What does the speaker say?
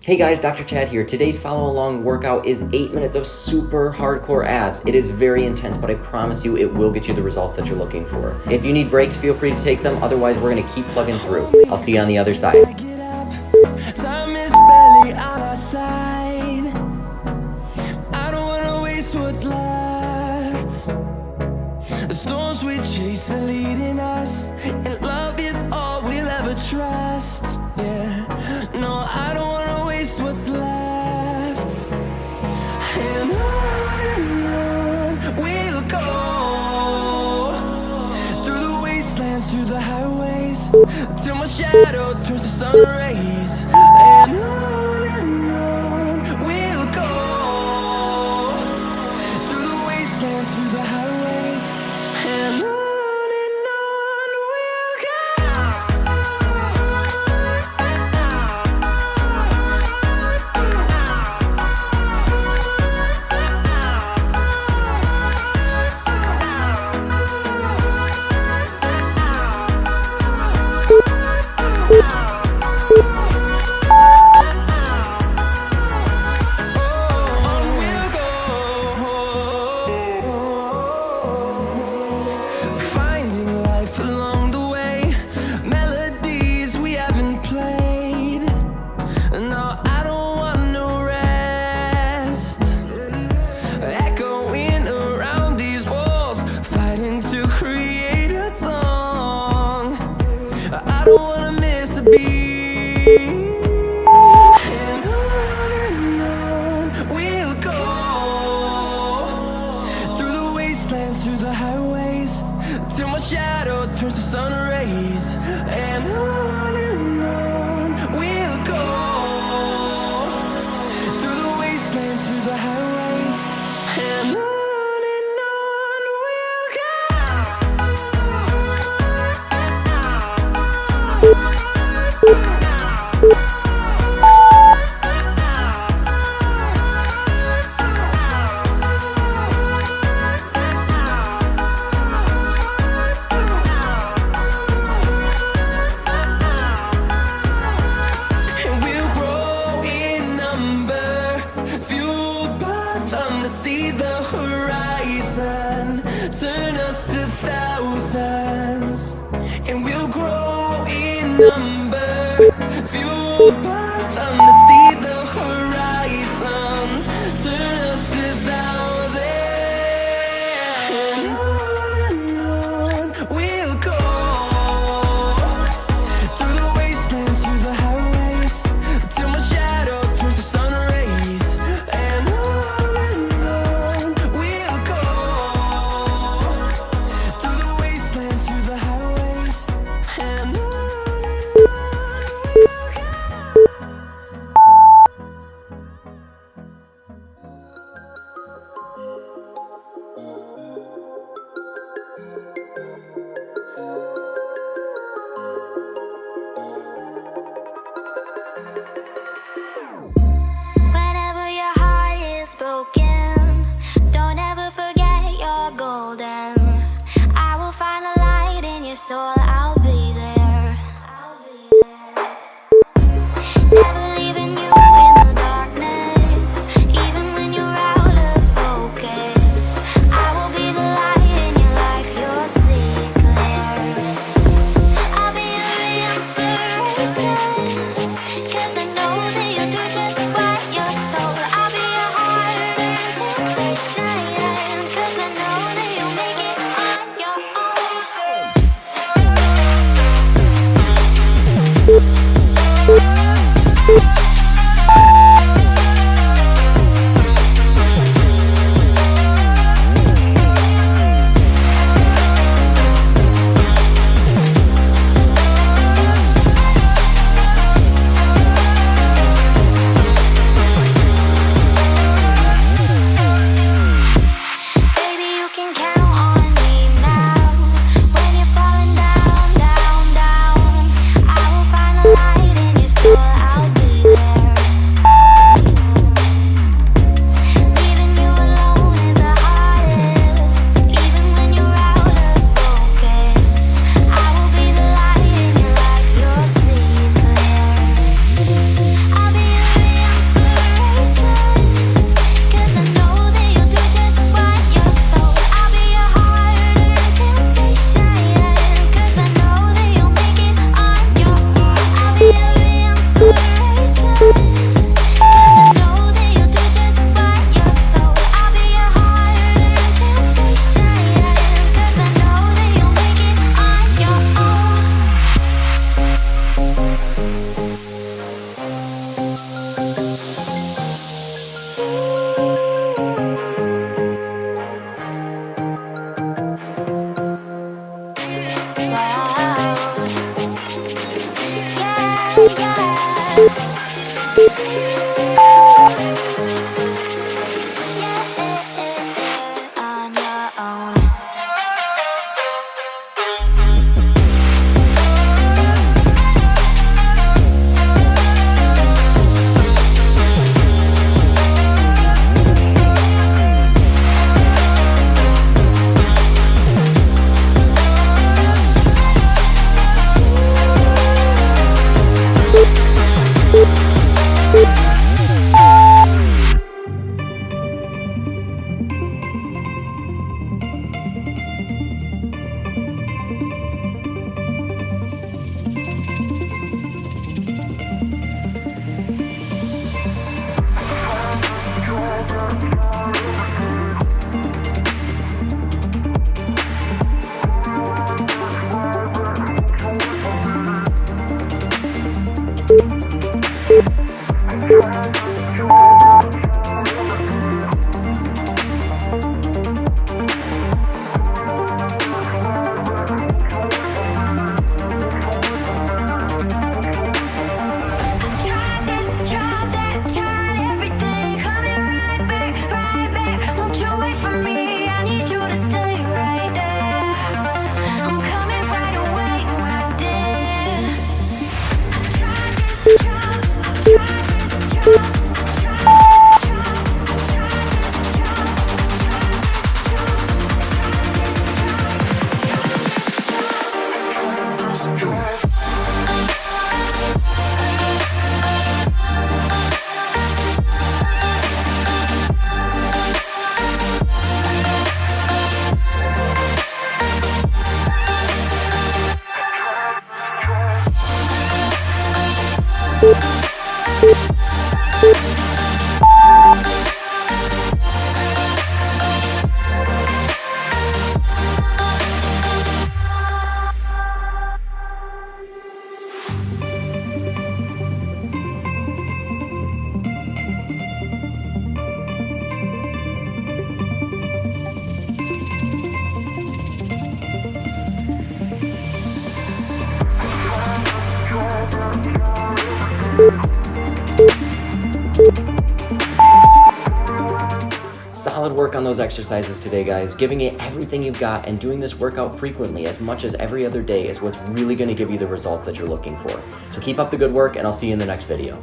Hey guys, Dr. Chad here. Today's follow along workout is 8 minutes of super hardcore abs. It is very intense, but I promise you it will get you the results that you're looking for. If you need breaks, feel free to take them. Otherwise, we're gonna keep plugging through. I'll see you on the other side. Time is barely on our side. I don't wanna waste what's left. The storms we chase are leading us, and love is all we'll ever trust. Yeah, no, I don't wanna waste what's left. And on we'll go, through the wastelands, through the highways, till my shadow turns to sun rays. And on we'll go, through the wastelands, through the highways, and on we'll go. Finding life along the way, melodies we haven't played. No, I don't want no rest. Echoing around these walls, fighting to create a song. I don't wanna miss a beat. And on we'll go, through the wastelands, through the highways, till my shadow turns to sun rays. And on we'll go, through the wastelands, through the highways, and on we'll go. And we'll grow in number, fueled by them to see the horizon, turn us to thousands. And we'll grow in number, fueled by them to see the horizon, turn us to thousands. And on we'll go, through the wastelands, through the highways, till my shadow turns to sun rays. And on we'll go, through the wastelands, through the highways, and on we'll go. Whenever your heart is broken, don't ever forget you're golden. I will find a light in your soul, I'll be there. Never leaving you in the darkness, even when you're out of focus. I will be the light in your life, you'll see it clear. I'll be your inspiration, 'cause I know that you'll do just what you're told. I'll be your hard-earned temptation, 'cause I know that you'll make it on your own. Solid work on those exercises today, guys. Giving it everything you've got and doing this workout frequently, as much as every other day, is what's really going to give you the results that you're looking for. So keep up the good work, and I'll see you in the next video.